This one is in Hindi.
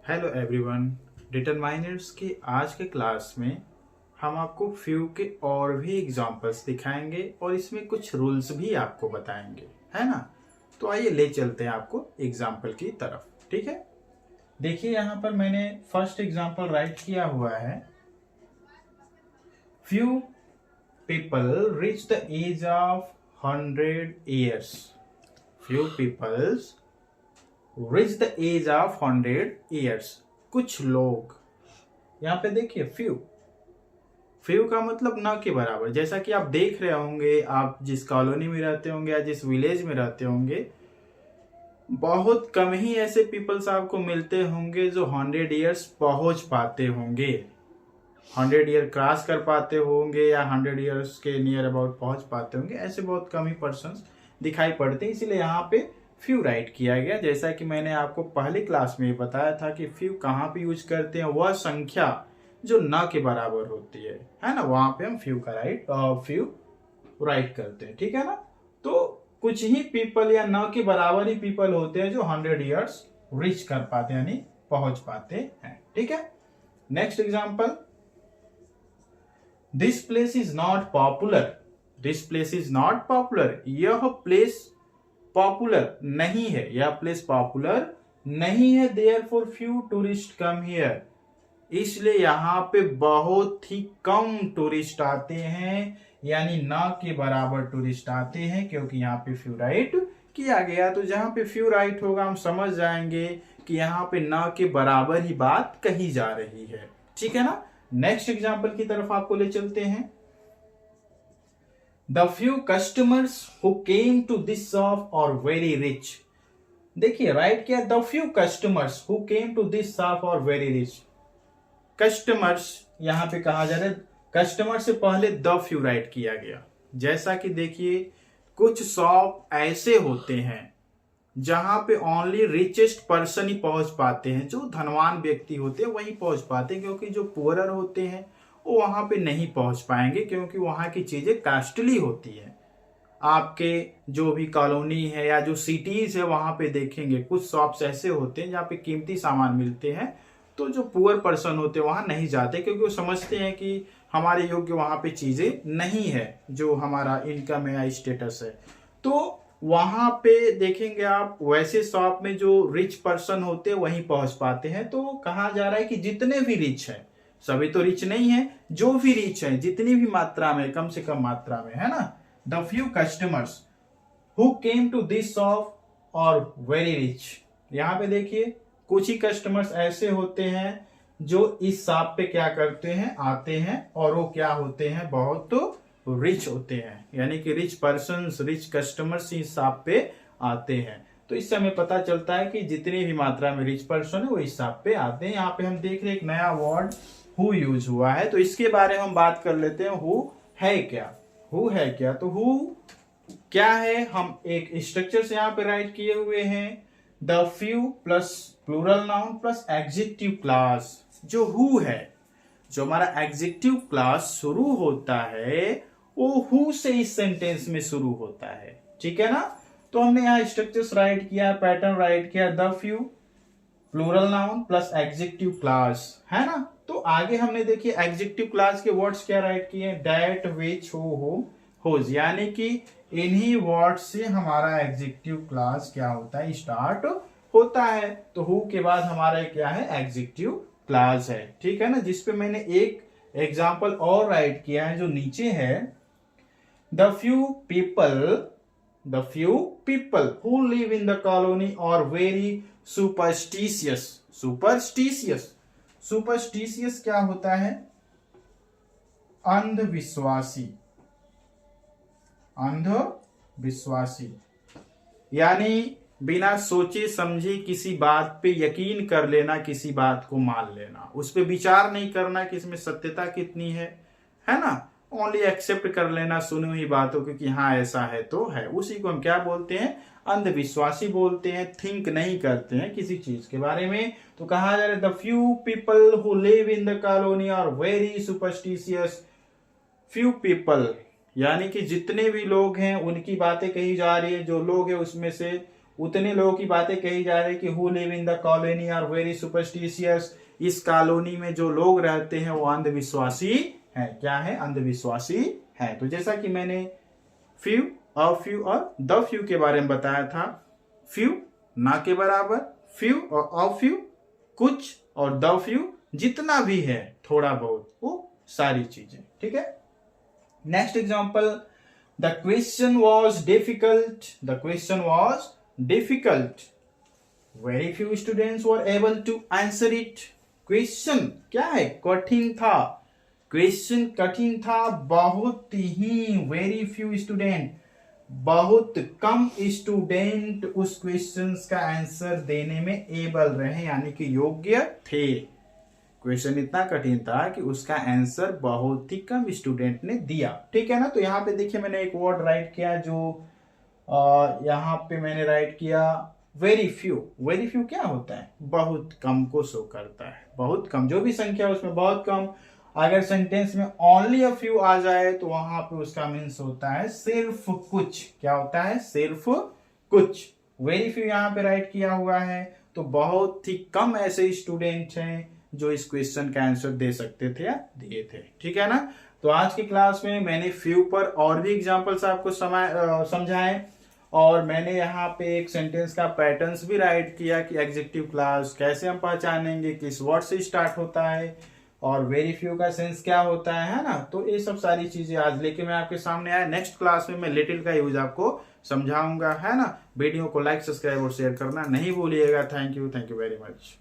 Hello everyone. डिटरमाइनर्स के आज के क्लास में हम आपको फ्यू के और भी एग्जांपल्स दिखाएंगे और इसमें कुछ रूल्स भी आपको बताएंगे, है ना। तो आइए ले चलते हैं आपको एग्जांपल की तरफ। ठीक है, देखिए यहाँ पर मैंने फर्स्ट एग्जांपल राइट किया हुआ है। Few people reach the age of 100 years। फ्यू पीपल्स reach the age of 100 years। कुछ लोग, यहाँ पे देखिए फ्यू का मतलब न के बराबर। जैसा कि आप देख रहे होंगे, आप जिस कॉलोनी में रहते होंगे या जिस विलेज में रहते होंगे, बहुत कम ही ऐसे पीपल्स आपको मिलते होंगे जो 100 years पहुंच पाते होंगे, 100 year क्रॉस कर पाते होंगे या 100 years के नियर अबाउट पहुंच पाते होंगे। ऐसे बहुत कम ही पर्सन्स दिखाई पड़ते हैं, इसीलिए यहाँ पे फ्यू राइट किया गया। जैसा कि मैंने आपको पहली क्लास में बताया था कि फ्यू कहाँ पे यूज करते हैं, वह संख्या जो न के बराबर होती है ना, वहां पे हम फ्यू राइट करते हैं। ठीक है ना। तो कुछ ही पीपल या न के बराबर ही पीपल होते हैं जो 100 years रीच कर पाते हैं, यानी पहुंच पाते हैं। ठीक है, next example. This place is not popular. This place is not popular. यह प्लेस पॉपुलर नहीं है, यह प्लेस पॉपुलर नहीं है। Therefore few tourist come here. इसलिए यहाँ पे बहुत ही कम टूरिस्ट आते हैं, यानी न के बराबर टूरिस्ट आते हैं, क्योंकि यहाँ पे फ्यू राइट किया गया। तो जहां पे फ्यू राइट होगा हम समझ जाएंगे कि यहाँ पे न के बराबर ही बात कही जा रही है। ठीक है ना। नेक्स्ट एग्जाम्पल की तरफ आपको ले चलते हैं। The few customers who came to this shop are very rich। देखिए राइट किया, the few customers who came to this shop are very rich। Customers यहाँ पे कहा जा रहा है, कस्टमर से पहले द फ्यू राइट किया गया। जैसा कि देखिए कुछ शॉप ऐसे होते हैं जहां पे ओनली रिचेस्ट पर्सन ही पहुंच पाते हैं, जो धनवान व्यक्ति होते हैं वही पहुंच पाते हैं, क्योंकि जो पुअरर होते हैं वो वहां पे नहीं पहुंच पाएंगे, क्योंकि वहां की चीजें कॉस्टली होती है। आपके जो भी कॉलोनी है या जो सिटीज है वहां पे देखेंगे कुछ शॉप्स ऐसे होते हैं जहाँ पे कीमती सामान मिलते हैं, तो जो पुअर पर्सन होते हैं वहां नहीं जाते, क्योंकि वो समझते हैं कि हमारे योग्य वहां पे चीजें नहीं है, जो हमारा इनकम है या स्टेटस है। तो वहां पे देखेंगे आप वैसे शॉप में जो रिच पर्सन होते हैं वहीं पहुंच पाते हैं। तो कहा जा रहा है कि जितने भी रिच हैं, सभी तो रिच नहीं है, जो भी रिच है जितनी भी मात्रा में, कम से कम मात्रा में, है ना। The few customers who came to this shop और वेरी रिच। यहाँ पे देखिए कुछ ही कस्टमर्स ऐसे होते हैं जो इस शॉप पे क्या करते हैं, आते हैं, और वो क्या होते हैं, बहुत रिच होते हैं, यानी कि रिच पर्सन्स, रिच कस्टमर्स इस शॉप पे आते हैं। तो इससे हमें पता चलता है कि जितनी भी मात्रा में रिच पर्सन है वो इस शॉप पे आते हैं। यहाँ पे हम देख रहे हैं एक नया वर्ड हु यूज हुआ है, तो इसके बारे में हम बात कर लेते हैं। हु है क्या, हु है क्या, तो हु क्या है, हम एक स्ट्रक्चर से यहाँ पे राइट किए हुए हैं। The few plus plural noun plus adjective clause. जो हु है, जो हमारा एडजेक्टिव क्लास शुरू होता है वो हु से इस सेंटेंस में शुरू होता है। ठीक है ना। तो हमने यहाँ स्ट्रक्चर्स राइट किया, पैटर्न राइट किया, the few plural noun plus adjective clause, है ना। तो आगे हमने देखिए एडजेक्टिव क्लास के वर्ड्स क्या राइट किए, दैट, विच, हु, होज, यानी कि इन्हीं वर्ड्स से हमारा एडजेक्टिव क्लास क्या होता है, स्टार्ट होता है। तो हु के बाद हमारा क्या है, एडजेक्टिव क्लास है। ठीक है ना। जिसपे मैंने एक एग्जाम्पल और राइट किया है जो नीचे है। The few people who live in the colony और वेरी सुपरस्टिशियस। सुपरस्टिशियस क्या होता है, अंधविश्वासी, यानी बिना सोचे समझे किसी बात पे यकीन कर लेना, किसी बात को मान लेना, उस पे विचार नहीं करना कि इसमें सत्यता कितनी है ना। ओनली एक्सेप्ट कर लेना सुनी हुई बातों को कि हाँ ऐसा है तो है, उसी को हम क्या बोलते हैं, अंधविश्वासी बोलते हैं। थिंक नहीं करते हैं किसी चीज के बारे में। तो कहा जा रहा है the few people who live in the colony are very superstitious. Few people यानी कि जितने भी लोग हैं उनकी बातें कही जा रही है, जो लोग हैं उसमें से उतने लोगों की बातें कही जा रही कि who live in the colony are very superstitious, इस कॉलोनी में जो लोग रहते हैं वो अंधविश्वासी है। क्या है? अंधविश्वासी है। तो जैसा कि मैंने फ्यू, अ फ्यू और द फ्यू के बारे में बताया था, फ्यू ना के बराबर, फ्यू और अ फ्यू कुछ, और द फ्यू जितना भी है थोड़ा बहुत, वो सारी चीजें। ठीक है। Next example, the question was difficult, the question was difficult, very few students were able to answer it. Question क्या है? कठिन था। क्वेश्चन कठिन था, बहुत ही, वेरी फ्यू स्टूडेंट, बहुत कम स्टूडेंट उस क्वेश्चन का आंसर देने में एबल रहे, यानी कि योग्य थे। क्वेश्चन इतना कठिन था कि उसका आंसर बहुत ही कम स्टूडेंट ने दिया। ठीक है ना। तो यहाँ पे देखिए मैंने एक वर्ड राइट किया, जो यहाँ पे मैंने राइट किया वेरी फ्यू। वेरी फ्यू क्या होता है? बहुत कम को शो करता है, बहुत कम, जो भी संख्या है उसमें बहुत कम। अगर सेंटेंस में ओनली अ फ्यू आ जाए तो वहां पे उसका मीन्स होता है सिर्फ कुछ। क्या होता है? सिर्फ कुछ। वेरी फ्यू यहाँ पे राइट किया हुआ है, तो बहुत ही कम ऐसे स्टूडेंट हैं जो इस क्वेश्चन का आंसर दे सकते थे या दिए थे। ठीक है ना। तो आज की क्लास में मैंने फ्यू पर और भी एग्जांपल्स आपको समझाए, और मैंने यहाँ पे एक सेंटेंस का पैटर्न्स भी राइट किया कि एग्जेक्टिव क्लास कैसे हम पहचानेंगे, किस वर्ड से स्टार्ट होता है, और वेरी फ्यू का सेंस क्या होता है ना। तो ये सब सारी चीजें आज लेके मैं आपके सामने आया। नेक्स्ट क्लास में मैं लिटिल का यूज आपको समझाऊंगा, है ना। वीडियो को लाइक, सब्सक्राइब और शेयर करना नहीं भूलिएगा। Thank you very much.